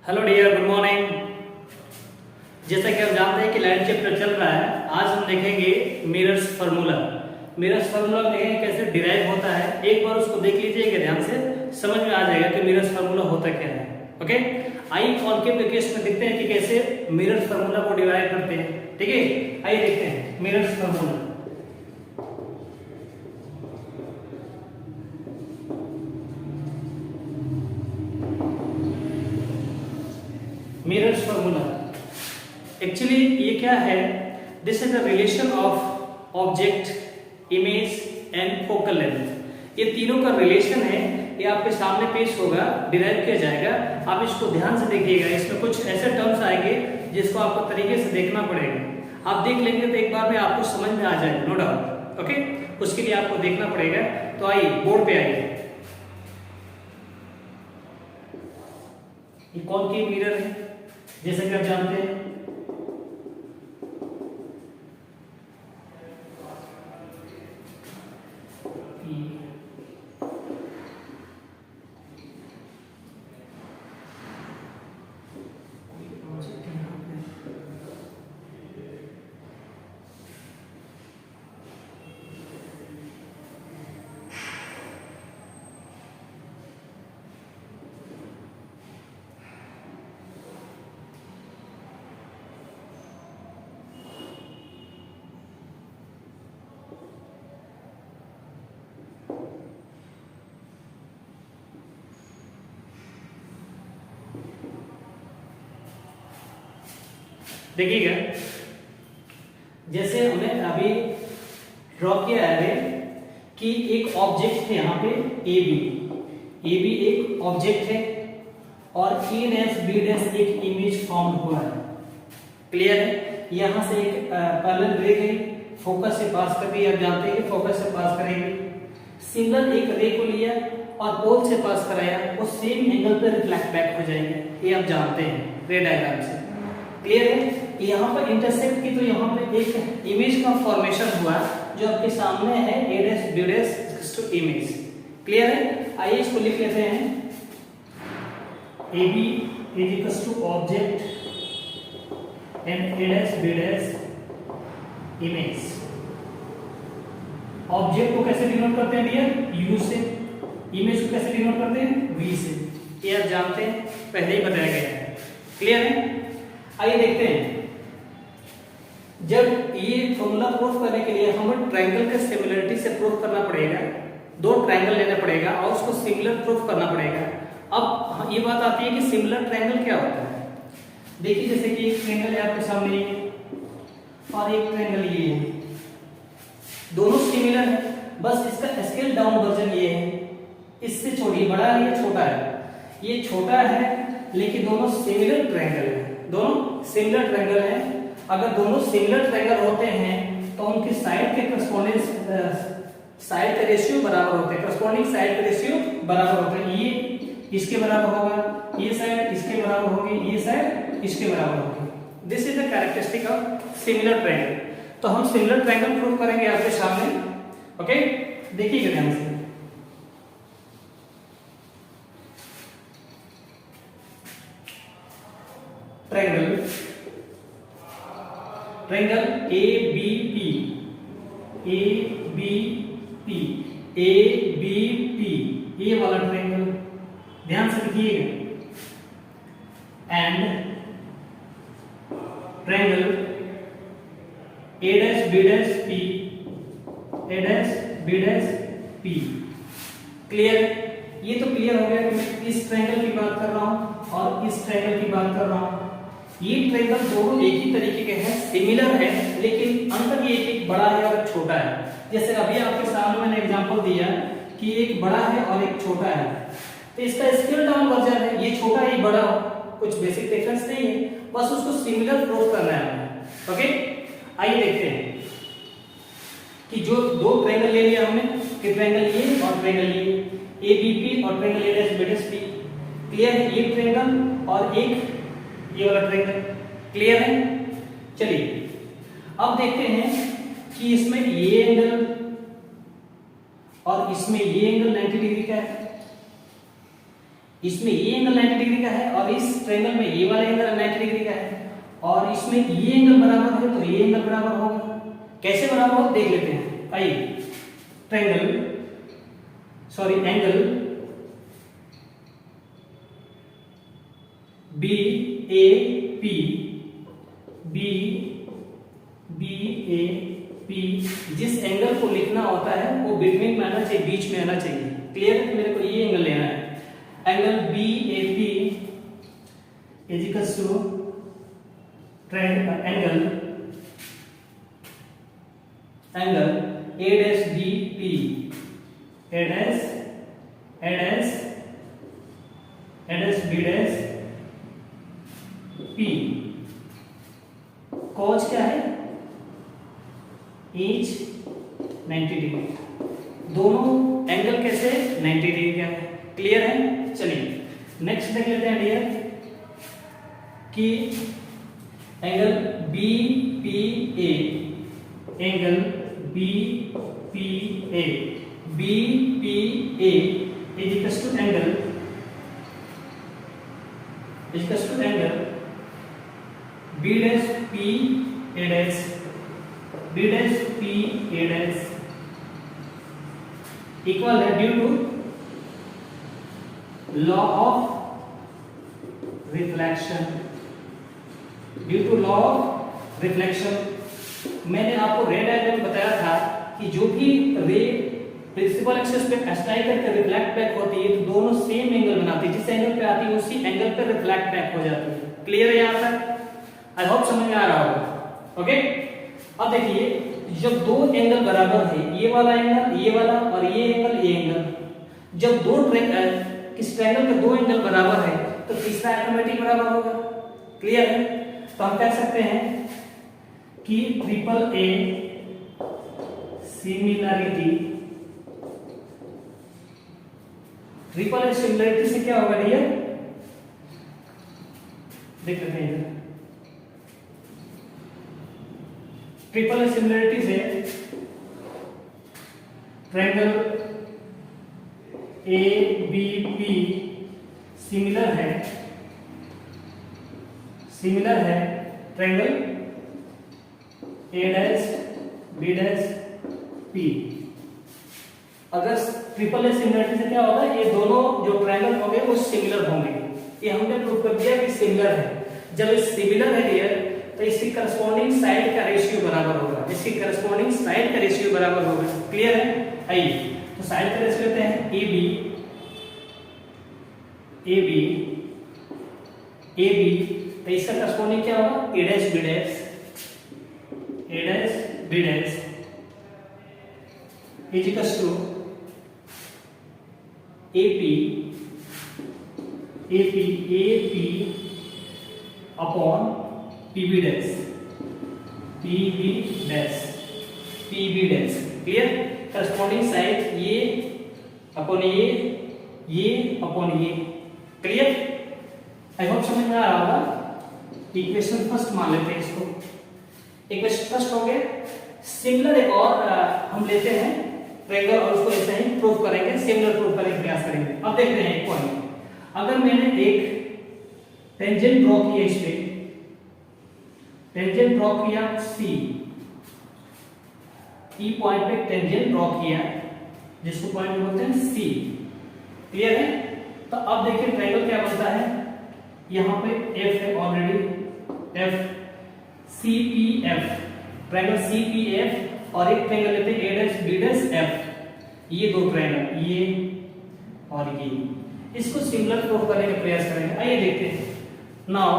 Hello dear, good morning. जैसा कि आप जानते हैं कि लाइट चैप्टर चल रहा है, आज हम देखेंगे मिरर्स फार्मूला। मिरर्स फार्मूला देखेंगे कैसे डिराइव होता है। एक बार उसको देख लीजिएगा ध्यान से, समझ में आ जाएगा कि मिरर्स फार्मूला होता क्या है। ओके, आइए कॉन्केव के केस में देखते हैं कि कैसे मिरर्स फार्मूला को डिराइव करते हैं। ठीक है, आइए देखते हैं mirrors formula. Mirrors formula actually ये क्या है? This is the relation of object, image and focal length. ये तीनों का रिलेशन है। ये आपके सामने पेश होगा, डिराइव किया जाएगा। आप इसको ध्यान से देखिएगा। इसमें कुछ ऐसे टर्म्स आएंगे जिसको आपको तरीके से देखना पड़ेगा। आप देख लेंगे तो एक बार में आपको समझ में आ जाएगा, नो डाउट। ओके, उसके लिए आपको देखना पड़ेगा। तो आइए बोर्ड पे आइए। ये कॉन्केव मिरर है, जैसा कि आप जानते हैं। देखिएगा, जैसे हमने अभी ड्रॉ किया है कि एक ऑब्जेक्ट है यहाँ पे ए बी एक ऑब्जेक्ट है और ए डैश बी डैश एक इमेज फॉर्म हुआ है। क्लियर है? यहाँ से एक पैरेलल रे गई, फोकस से पास कर दी। आप जानते हैं कि फोकस से पास करेंगे। सिंगल एक रे को लिया और पोल से पास कराया, वो सेम एंगल पर रिफ्लेक्ट बैक हो जाएंगे। ये आप जानते हैं रे डायग्राम से। क्लियर है? यहाँ पर इंटरसेक्ट की तो यहाँ पे एक इमेज का फॉर्मेशन हुआ जो आपके सामने है, A dash B dash to image. Clear है? आइए इसको लिख लेते हैं। A B is equals to object and A dash B dash image. Object को कैसे डिनोट करते हैं डियर? यू से। इमेज को कैसे डिनोट करते हैं? वी से। ये आप जानते हैं, पहले ही बताया गया है। क्लियर है? आइए देखते हैं। जब ये फॉर्मूला प्रूफ करने के लिए हमें ट्रायंगल के सिमिलरिटी से प्रूफ करना पड़ेगा। दो ट्रायंगल लेना पड़ेगा और उसको सिमिलर प्रूफ करना पड़ेगा। अब ये बात आती है कि सिमिलर ट्रायंगल क्या होता है। देखिए, जैसे कि एक ट्रायंगल है आपके सामने और एक ट्रायंगल ये है, दोनों सिमिलर है, बस इसका स्केल डाउन वर्जन ये है। इससे छोटी, बड़ा है या छोटा है? ये छोटा है, लेकिन दोनों सिमिलर ट्रायंगल है। दोनों सिमिलर ट्रायंगल है। अगर दोनों सिमिलर ट्रायंगल होते हैं तो उनकी साइड के करस्पॉन्डिंग साइड का रेशियो बराबर होते हैं। करस्पॉन्डिंग साइड का रेशियो बराबर होते हैं। ये इसके बराबर होगा, ये साइड इसके बराबर होगी, ये साइड इसके बराबर होगी। This is the characteristic of similar triangle. तो हम सिमिलर ट्रायंगल प्रूव करेंगे आपके सामने। ओके, देखिएगा ध्यान से। Triangle A B P, A B P, A B P, ये वाला ट्रायंगल ध्यान से देखिएगा। And triangle A dash B dash P, A dash B dash P. Clear? ये तो क्लियर हो गया कि मैं इस ट्रायंगल की बात कर रहा हूं और इस ट्रायंगल की बात कर रहा हूं। ये ट्रायंगल दोनों एक ही तरीके के हैं, सिमिलर है, लेकिन अंतर ये एक बड़ा है और एक छोटा है। जैसे अभी आपके सामने मैंने एग्जांपल दिया कि एक बड़ा है और एक छोटा है, तो इसका स्केल डाउन वर्जन है। ये छोटा ही बड़ा हो, कुछ बेसिक डिफरेंस नहीं है, बस उसको सिमिलर प्रूफ करना है हमें। ओके, आइए देखते हैं कि जो दो ट्रायंगल ले लिया हमने, कि ट्रायंगल ये और ट्रायंगल ये, ए बी पी और triangle A dash B dash P. Clear है? ये ट्रायंगल और एक ये वाला ट्रायंगल। क्लियर है? चलिए अब देखते हैं कि इसमें ये एंगल और इसमें ये एंगल 90 डिग्री का है। इसमें ये एंगल 90 डिग्री का है और इस ट्रायंगल में ये वाला एंगल 90 डिग्री का है और इसमें ये एंगल बराबर है तो ये एंगल बराबर होगा। कैसे बराबर होगा देख लेते हैं। आइए, एंगल बी ए पी जिस एंगल को लिखना होता है वो बिटवीन में आना चाहिए, बीच में आना चाहिए। क्लियर है? मेरे को ये एंगल लेना है। Angle B A P is equal to angle A dash B P A dash B dash P. Cause क्या है? Is 90 degree. दोनों एंगल कैसे 90 डिग्री का है। क्लियर है? चलिए नेक्स्ट देख लेते हैं डियर कि angle B P A is equal to angle B dash P A dash equal है due to law of reflection. मैंने आपको रे डायग्राम बताया था कि जो भी रे प्रिंसिपल एक्सिस पे स्ट्राइक करके रिफ्लेक्ट बैक होती है तो दोनों सेम एंगल बनाती है। जिस एंगल पे आती है उसी एंगल पे रिफ्लेक्ट बैक हो जाती है। क्लियर है यहाँ तक? आई होप समझ में आ रहा होगा। ओके, अब देखिए जब दो एंगल बराबर है, ये वाला एंगल, ये वाला और ये एंगल, जब दो किस ट्रायंगल के दो एंगल बराबर है तो तीसरा ऑटोमेटिक बराबर होगा। क्लियर है? तो हम कह सकते हैं कि ट्रिपल ए सिमिलरिटी से क्या होगा डियर? देख लेते हैं। ट्रिपल ए सिमिलरिटी से triangle A B P similar है triangle A dash B dash P. अगर ट्रिपल ए सिमिलरिटी से क्या होगा? ये दोनों जो ट्रायंगल होंगे वो सिमिलर होंगे। ये हमने प्रूव कर दिया कि सिमिलर है। जब ये सिमिलर है डियर तो इसकी करस्पॉन्डिंग साइड का रेशियो बराबर होगा। क्लियर है? आइए तो साइड का रेशियो लेते हैं ए बी तो इसका करस्पॉन्डिंग क्या होगा? A dash B dash is equal to A P upon PB dash. Clear? Corresponding side ये अपॉन ये। क्लियर? आई होप समझ में आ रहा होगा। इक्वेशन फर्स्ट मान लेते हैं इसको। इक्वेशन फर्स्ट हो गया। सिमिलर एक और हम लेते हैं ट्रायंगल और उसको ऐसे ही प्रूव करेंगे, सिमिलर प्रूव करने का प्रयास करेंगे। अब देख रहे हैं एक पॉइंट। अगर मैंने एक टेंजेंट ड्रॉ किया, इस पे टेंजेंट ड्रॉ किया सी, ई पॉइंट पे टेंजेंट ड्रॉ किया जिसको पॉइंट बोलते हैं सी। क्लियर है? तो अब देखिए ट्रायंगल क्या बनता है। यहां पे एफ है already, F C P F, triangle C P F और एक ट्रायंगल लेते हैं A dash B dash F. ये दो ट्रायंगल, ये और ये, इसको सिमिलर प्रूव करने का प्रयास करेंगे। आइए देखते हैं। Now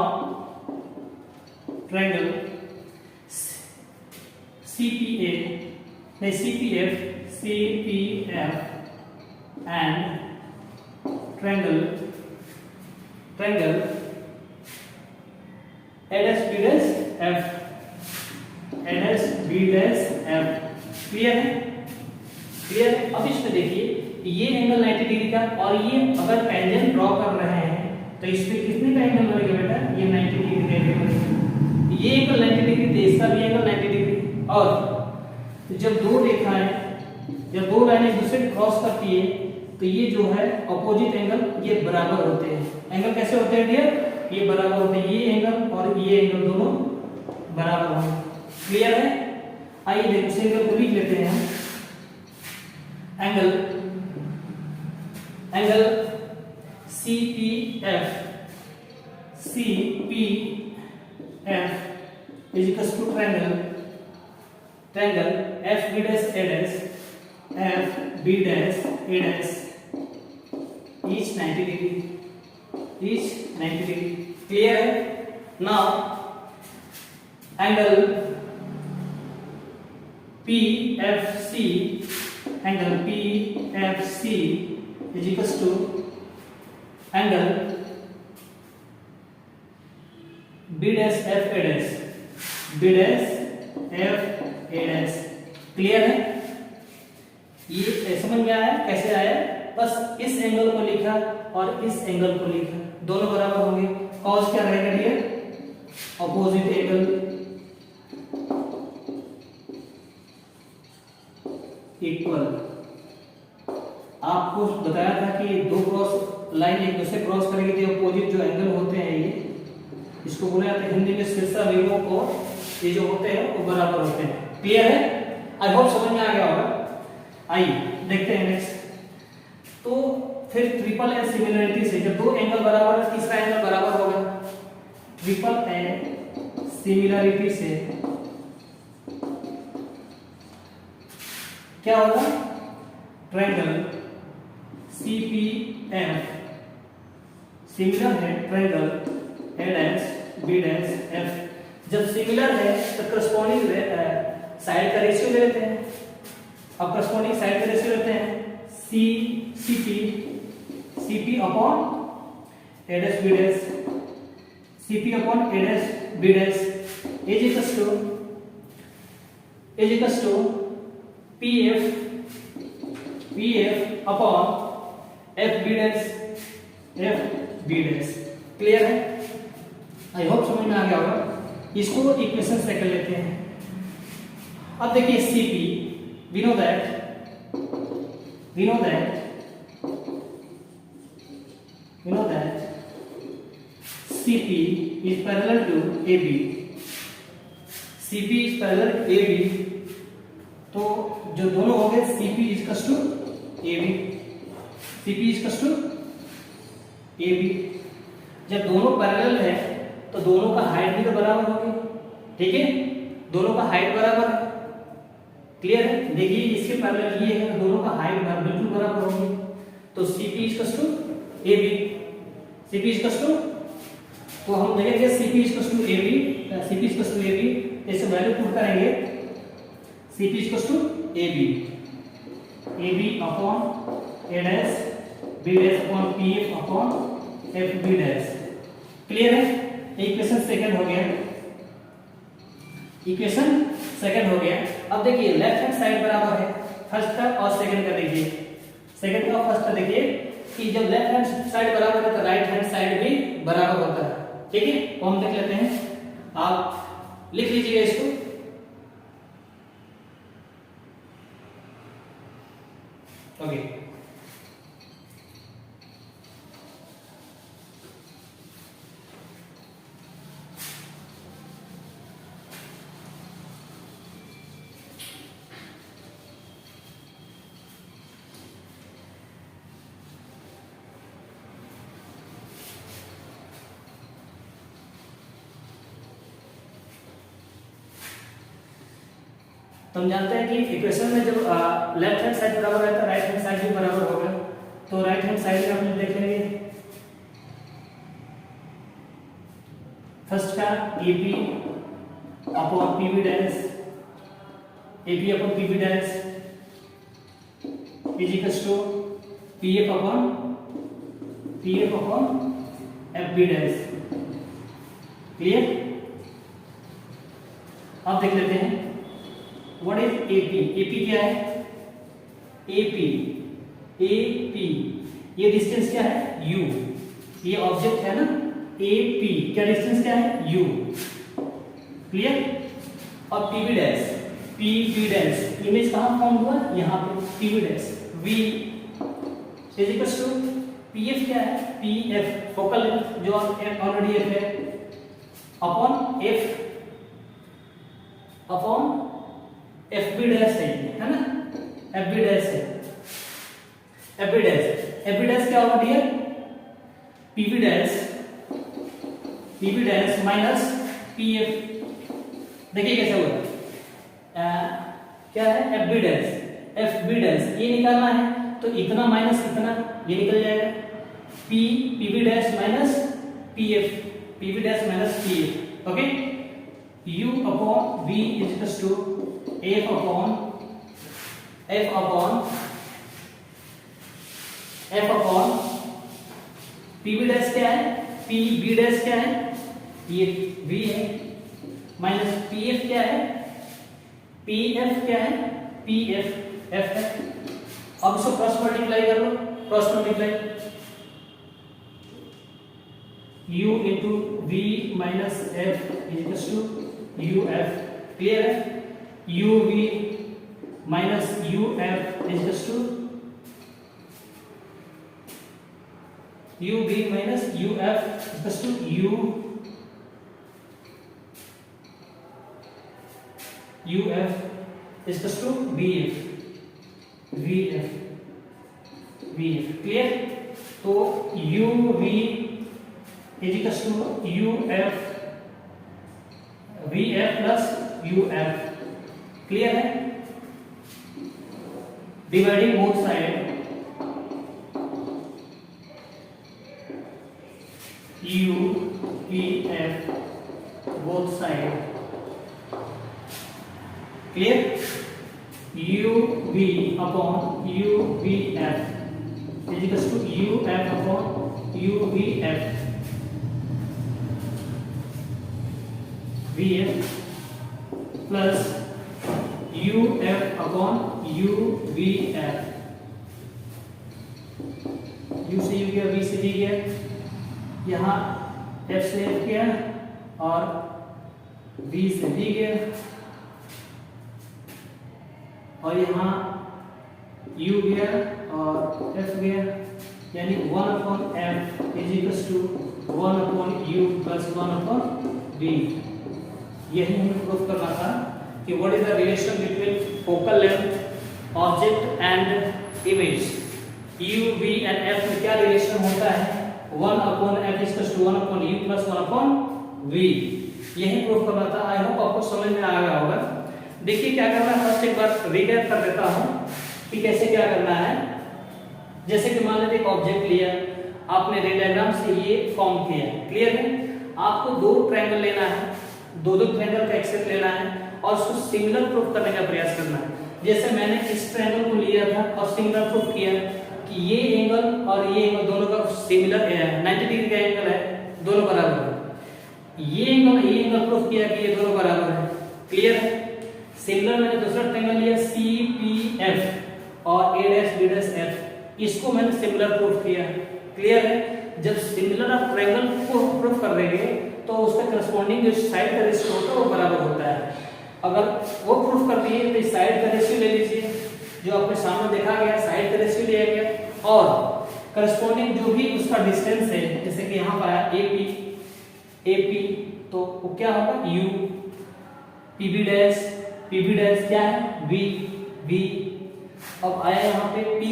triangle CPF and triangle ADAS BDAS। Clear है? क्लियर है? अब इसमें देखिए ये एंगल 90 डिग्री का और ये अगर टेंजेंट ड्रॉ कर रहे हैं तो इस पे कितने का एंगल बनेगा बेटा? ये 90 डिग्री का एंगल। ये एंगल 90 डिग्री तो इसका भी एंगल 90 डिग्री। और जब दो रेखाएं, जब दो लाइनें एक दूसरे को क्रॉस करती है तो ये जो है अपोजिट एंगल ये बराबर होते हैं। एंगल कैसे होते हैं डियर? ये बराबर होते हैं, ये एंगल और ये एंगल दोनों बराबर होंगे। क्लियर है? आइए उस एंगल को लिख लेते हैं। Angle CPF is equals to triangle FB dash A dash FB dash A dash each 90 degree. Clear है? Now angle PFC is equals to angle B dash F A dash clear है? ये समझ में आया कैसे आया? बस इस एंगल को लिखा और इस एंगल को लिखा, दोनों बराबर होंगे। कॉस क्या रहेगा डियर? Opposite angle equal. आपको बताया था कि दो क्रॉस लाइन एक दूसरे क्रॉस करेगी तो अपोजिट जो एंगल होते हैं ये इसको बोला जाता है हिंदी में शीर्षा विलोम, और ये जो होते हैं वो बराबर होते हैं। क्लियर है? आई होप समझ में आ गया होगा। आइए देखते हैं नेक्स्ट। तो फिर ट्रिपल ए सिमिलरिटी से जब दो एंगल बराबर है तीसरा एंगल बराबर होगा। ट्रिपल ए सिमिलरिटी से क्या होगा? ट्रायंगल CPF सिमिलर है triangle A dash B dash F। जब सिमिलर है तो करस्पॉन्डिंग साइड का रेशियो ले लेते हैं। अब करस्पॉन्डिंग साइड का रेशियो लेते हैं CP upon A dash B dash CP upon A dash B dash is equals to PF upon FB dash। Clear है? आई होप समझ में आ गया होगा। इसको इक्वेशन से कर लेते हैं। अब देखिए CP we know that CP is parallel to AB। CP is parallel to AB, तो जो दोनों हो गए CP is equals to AB। जब दोनों पैरेलल है तो दोनों का हाइट भी तो बराबर होगी। ठीक है? दोनों का हाइट बराबर है। क्लियर है? देखिए इसके पैरेलल ये है, दोनों का हाइट बिल्कुल बराबर होगी। तो CP is equals to AB। तो हम देखेंगे CP is equals to AB, ऐसे वैल्यू पुट करेंगे। CP is equals to AB upon A dash B dash upon PF upon FB dash। Clear है? इक्वेशन सेकंड हो गया। अब देखिए लेफ्ट हैंड साइड बराबर है फर्स्ट का और सेकंड का। देखिए सेकंड का और फर्स्ट का देखिए कि जब लेफ्ट हैंड साइड बराबर है तो राइट हैंड साइड भी बराबर होता है। ठीक है? तो हम देख लेते हैं, आप लिख लीजिएगा इसको। ओके, तो हम जानते हैं कि इक्वेशन में जब लेफ्ट हैंड साइड बराबर है तो राइट हैंड साइड भी बराबर होगा। तो राइट हैंड साइड में हम देख लेंगे फर्स्ट का AP upon PB dash is equals to PF upon FB dash. Clear? अब देख लेते हैं व्हाट इज AP क्या है? AP ये डिस्टेंस क्या है? U। ये ऑब्जेक्ट है ना AP, क्या डिस्टेंस क्या है? U। क्लियर? और PB डैश इमेज कहां फॉर्म हुआ? यहां पे PB dash V is equal to P F क्या है, पी एफ फोकल लेंथ जो ऑलरेडी एफ है अपॉन एफ बी डैश है ना, एफ बी डैश है, एफ बी डैश क्या होगा dear, P B dash minus P F. देखिए कैसे होगा, क्या है एफ बी डैश ये निकालना है तो इतना माइनस इतना ये निकल जाएगा, P B dash minus P B dash minus P F. Okay, u upon v is equal to f upon P B dash क्या है, पी बी डैश क्या है, ये v है माइनस पी एफ क्या है, पी एफ क्या है, पी एफ एफ है। अब इसको क्रॉस मल्टीप्लाई कर लो, cross multiply u into v minus f is equal to you f. Clear है, u v minus u f is equal to u v minus u f is equal to you f is equal to v f. Clear, तो u v is equal to you f V F plus you f. Clear है, dividing both side u we f both side. Clear, u v upon U we F is equal to you F upon U we F V F plus you F upon U we F. U से U गया, V से V गया, यहाँ F से F गया और we से V गया और यहाँ u गया और f गया, यानी 1 upon F is equal to 1 upon u plus 1 upon v। यही हमें प्रूफ करना था कि what is the relation between focal length object and image. u v and f में क्या रिलेशन होता है, 1 upon f is equal to 1 upon u plus 1 upon v। यही प्रूफ करना था। आई होप आपको समझ में आ गया होगा। देखिए क्या करना है, फर्स्ट एक बार रीकैप कर देता हूं कि कैसे क्या करना है। जैसे कि मान लीजिए एक ऑब्जेक्ट लिया, आपने रे डायग्राम से ये फॉर्म किया। क्लियर है, आपको दो ट्रायंगल लेना है, दो ट्रायंगल का एक्सेप्ट लेना है और उसको सिमिलर प्रूफ करने का प्रयास करना है। जैसे मैंने इस ट्रायंगल को लिया था और सिमिलर प्रूफ किया कि ये एंगल और ये एंगल दोनों का सिमिलर है, 90 डिग्री का एंगल है, दोनों बराबर है। ये एंगल प्रूफ किया कि ये दोनों बराबर है। क्लियर है, सिमिलर मैंने दूसरा ट्रायंगल लिया सी पी एफ और ए डैश बी डैश एफ, इसको मैंने सिमिलर प्रूफ किया। क्लियर है, जब सिमिलर आप ट्रायंगल को प्रूफ कर देंगे तो उसका करस्पॉन्डिंग जो साइड का रेशियो होता है वो बराबर होता है। अगर वो प्रूफ कर दिए तो इस साइड का रेशियो ले लीजिए, जो आपके सामने देखा गया साइड का रेशियो लिया गया और करस्पॉन्डिंग जो भी उसका डिस्टेंस है, जैसे कि यहाँ पर आया ए पी तो वो क्या होगा यू, पी बी डैश क्या है वी। अब आया यहाँ पे पी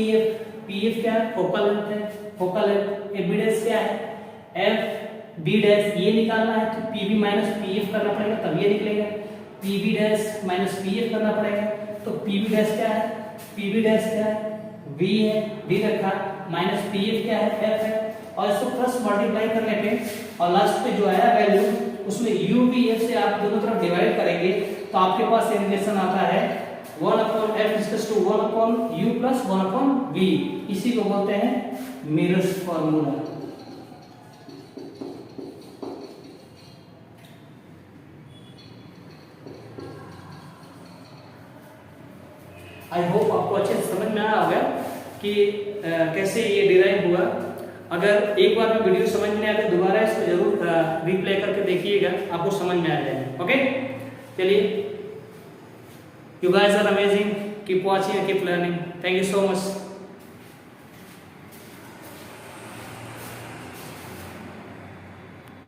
एफ क्या है, focal length, A B dash क्या है एफ बी डैश, ये निकालना है तो P B minus P F करना पड़ेगा तब ये निकलेगा। P B dash minus P F करना पड़ेगा तो पी बी डैश क्या है वी है, वी रखा, माइनस पी एफ क्या है एफ है और इसको प्लस मल्टीप्लाई करने पे और लास्ट पे जो आया वैल्यू उसमें यू वी एफ से आप दोनों तरफ डिवाइड करेंगे तो आपके पास रिलेशन आता है 1 upon F equals to 1 upon U plus 1 upon V. इसी को बोलते हैं मिरर्स फार्मूला। आई होप आपको अच्छे से समझ में आया होगा कि कैसे ये डिराइव हुआ। अगर एक बार में वीडियो समझ में आए तो दोबारा इसको जरूर रिप्ले करके देखिएगा, आपको समझ में आ जाएगा। ओके, चलिए, you guys are amazing, keep watching and keep learning, thank you so much।